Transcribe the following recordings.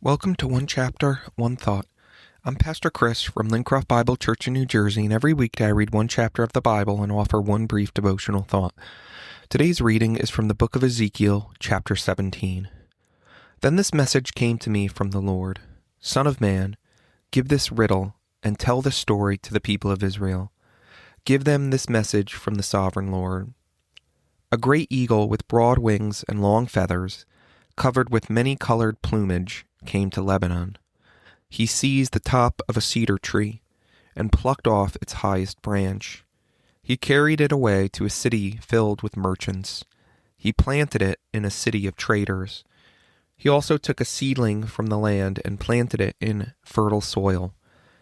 Welcome to One Chapter, One Thought. I'm Pastor Chris from Lincroft Bible Church in New Jersey, and every weekday I read one chapter of the Bible and offer one brief devotional thought. Today's reading is from the book of Ezekiel, chapter 17. Then this message came to me from the Lord. Son of man, give this riddle and tell this story to the people of Israel. Give them this message from the sovereign Lord. A great eagle with broad wings and long feathers, covered with many-colored plumage, came to Lebanon. He seized the top of a cedar tree and plucked off its highest branch. He carried it away to a city filled with merchants. He planted it in a city of traders. He also took a seedling from the land and planted it in fertile soil.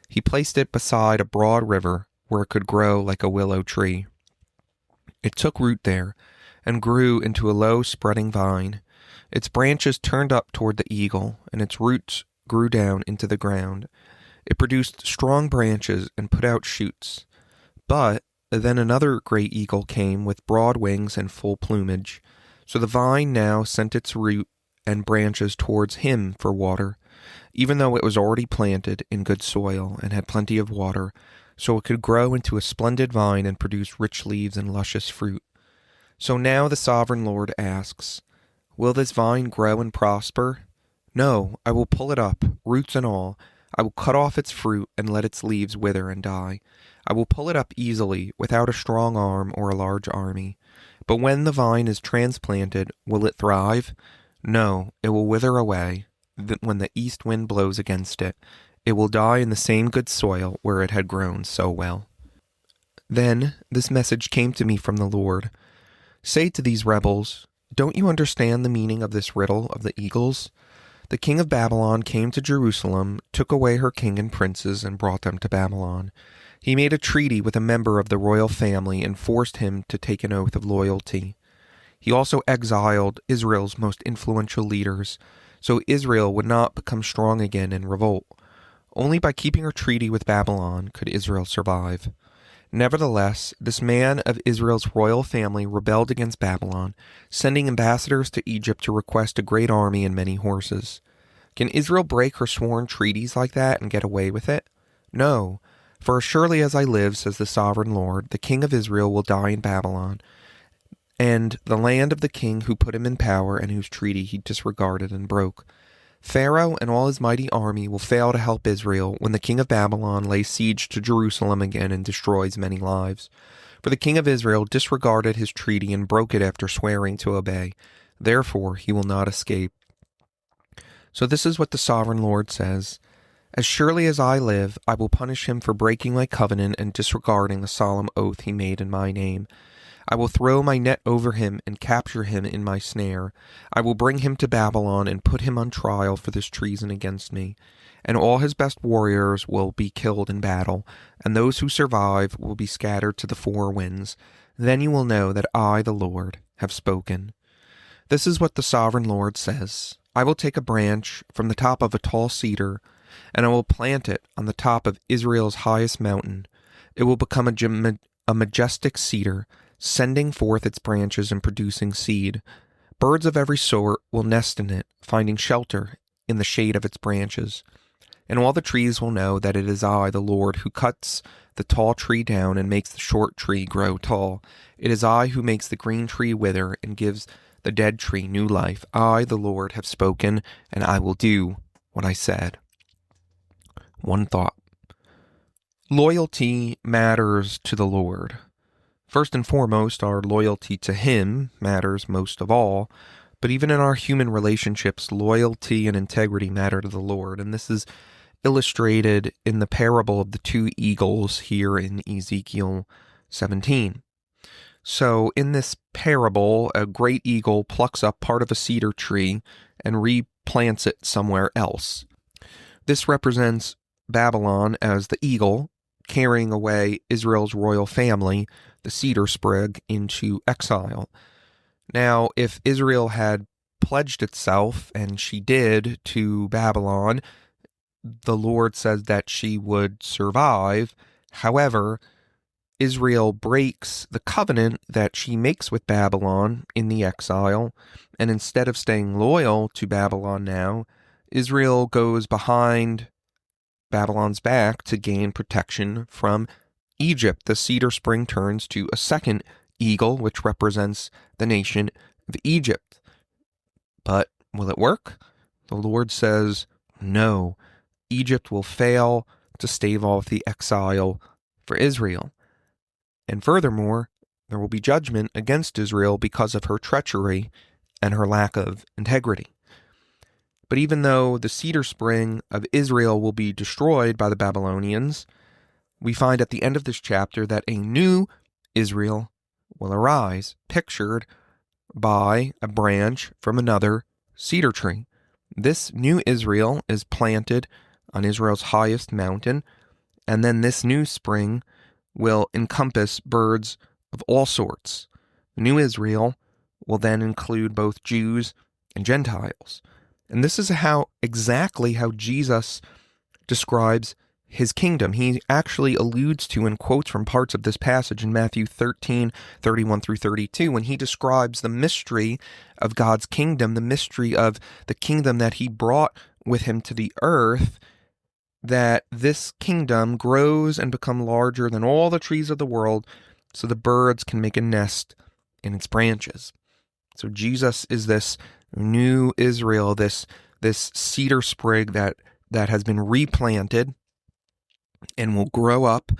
He placed it beside a broad river where it could grow like a willow tree. It took root there and grew into a low spreading vine. Its branches turned up toward the eagle, and its roots grew down into the ground. It produced strong branches and put out shoots. But then another great eagle came with broad wings and full plumage. So the vine now sent its root and branches towards him for water, even though it was already planted in good soil and had plenty of water, so it could grow into a splendid vine and produce rich leaves and luscious fruit. So now the sovereign Lord asks, will this vine grow and prosper? No, I will pull it up, roots and all. I will cut off its fruit and let its leaves wither and die. I will pull it up easily, without a strong arm or a large army. But when the vine is transplanted, will it thrive? No, it will wither away. When the east wind blows against it, it will die in the same good soil where it had grown so well. Then this message came to me from the Lord. Say to these rebels, don't you understand the meaning of this riddle of the eagles? The king of Babylon came to Jerusalem, took away her king and princes, and brought them to Babylon. He made a treaty with a member of the royal family and forced him to take an oath of loyalty. He also exiled Israel's most influential leaders, so Israel would not become strong again in revolt. Only by keeping her treaty with Babylon could Israel survive. Nevertheless, this man of Israel's royal family rebelled against Babylon, sending ambassadors to Egypt to request a great army and many horses. Can Israel break her sworn treaties like that and get away with it? No, for as surely as I live, says the sovereign Lord, the king of Israel will die in Babylon, and the land of the king who put him in power and whose treaty he disregarded and broke. Pharaoh and all his mighty army will fail to help Israel when the king of Babylon lays siege to Jerusalem again and destroys many lives. For the king of Israel disregarded his treaty and broke it after swearing to obey. Therefore he will not escape. So this is what the sovereign Lord says. As surely as I live, I will punish him for breaking my covenant and disregarding the solemn oath he made in my name. I will throw my net over him and capture him in my snare. I will bring him to Babylon and put him on trial for this treason against me. And all his best warriors will be killed in battle, and those who survive will be scattered to the four winds. Then you will know that I, the Lord, have spoken. This is what the sovereign Lord says. I will take a branch from the top of a tall cedar, and I will plant it on the top of Israel's highest mountain. It will become a majestic cedar, sending forth its branches and producing seed. Birds of every sort will nest in it, finding shelter in the shade of its branches. And all the trees will know that it is I, the Lord, who cuts the tall tree down and makes the short tree grow tall. It is I who makes the green tree wither and gives the dead tree new life. I, the Lord, have spoken, and I will do what I said. One thought. Loyalty matters to the Lord. First and foremost, our loyalty to Him matters most of all, but even in our human relationships, loyalty and integrity matter to the Lord, and this is illustrated in the parable of the two eagles here in Ezekiel 17. So in this parable, a great eagle plucks up part of a cedar tree and replants it somewhere else. This represents Babylon as the eagle carrying away Israel's royal family, the cedar sprig, into exile. Now, if Israel had pledged itself, and she did, to Babylon, the Lord says that she would survive. However, Israel breaks the covenant that she makes with Babylon in the exile, and instead of staying loyal to Babylon now, Israel goes behind Babylon's back to gain protection from Egypt. The cedar spring turns to a second eagle, which represents the nation of Egypt. But will it work? The Lord says, no. Egypt will fail to stave off the exile for Israel. And furthermore, there will be judgment against Israel because of her treachery and her lack of integrity. But even though the cedar spring of Israel will be destroyed by the Babylonians, we find at the end of this chapter that a new Israel will arise, pictured by a branch from another cedar tree. This new Israel is planted on Israel's highest mountain, and then this new spring will encompass birds of all sorts. The new Israel will then include both Jews and Gentiles. And this is exactly how Jesus describes his kingdom. He actually alludes to and quotes from parts of this passage in Matthew 13:31 through 32, when he describes the mystery of God's kingdom, the mystery of the kingdom that he brought with him to the earth, that this kingdom grows and becomes larger than all the trees of the world, so the birds can make a nest in its branches. So Jesus is this new Israel, this cedar sprig that has been replanted and will grow up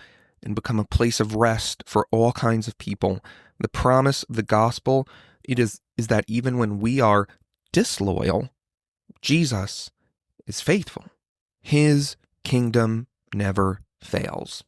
and become a place of rest for all kinds of people. The promise of the gospel is that even when we are disloyal, Jesus is faithful. His kingdom never fails.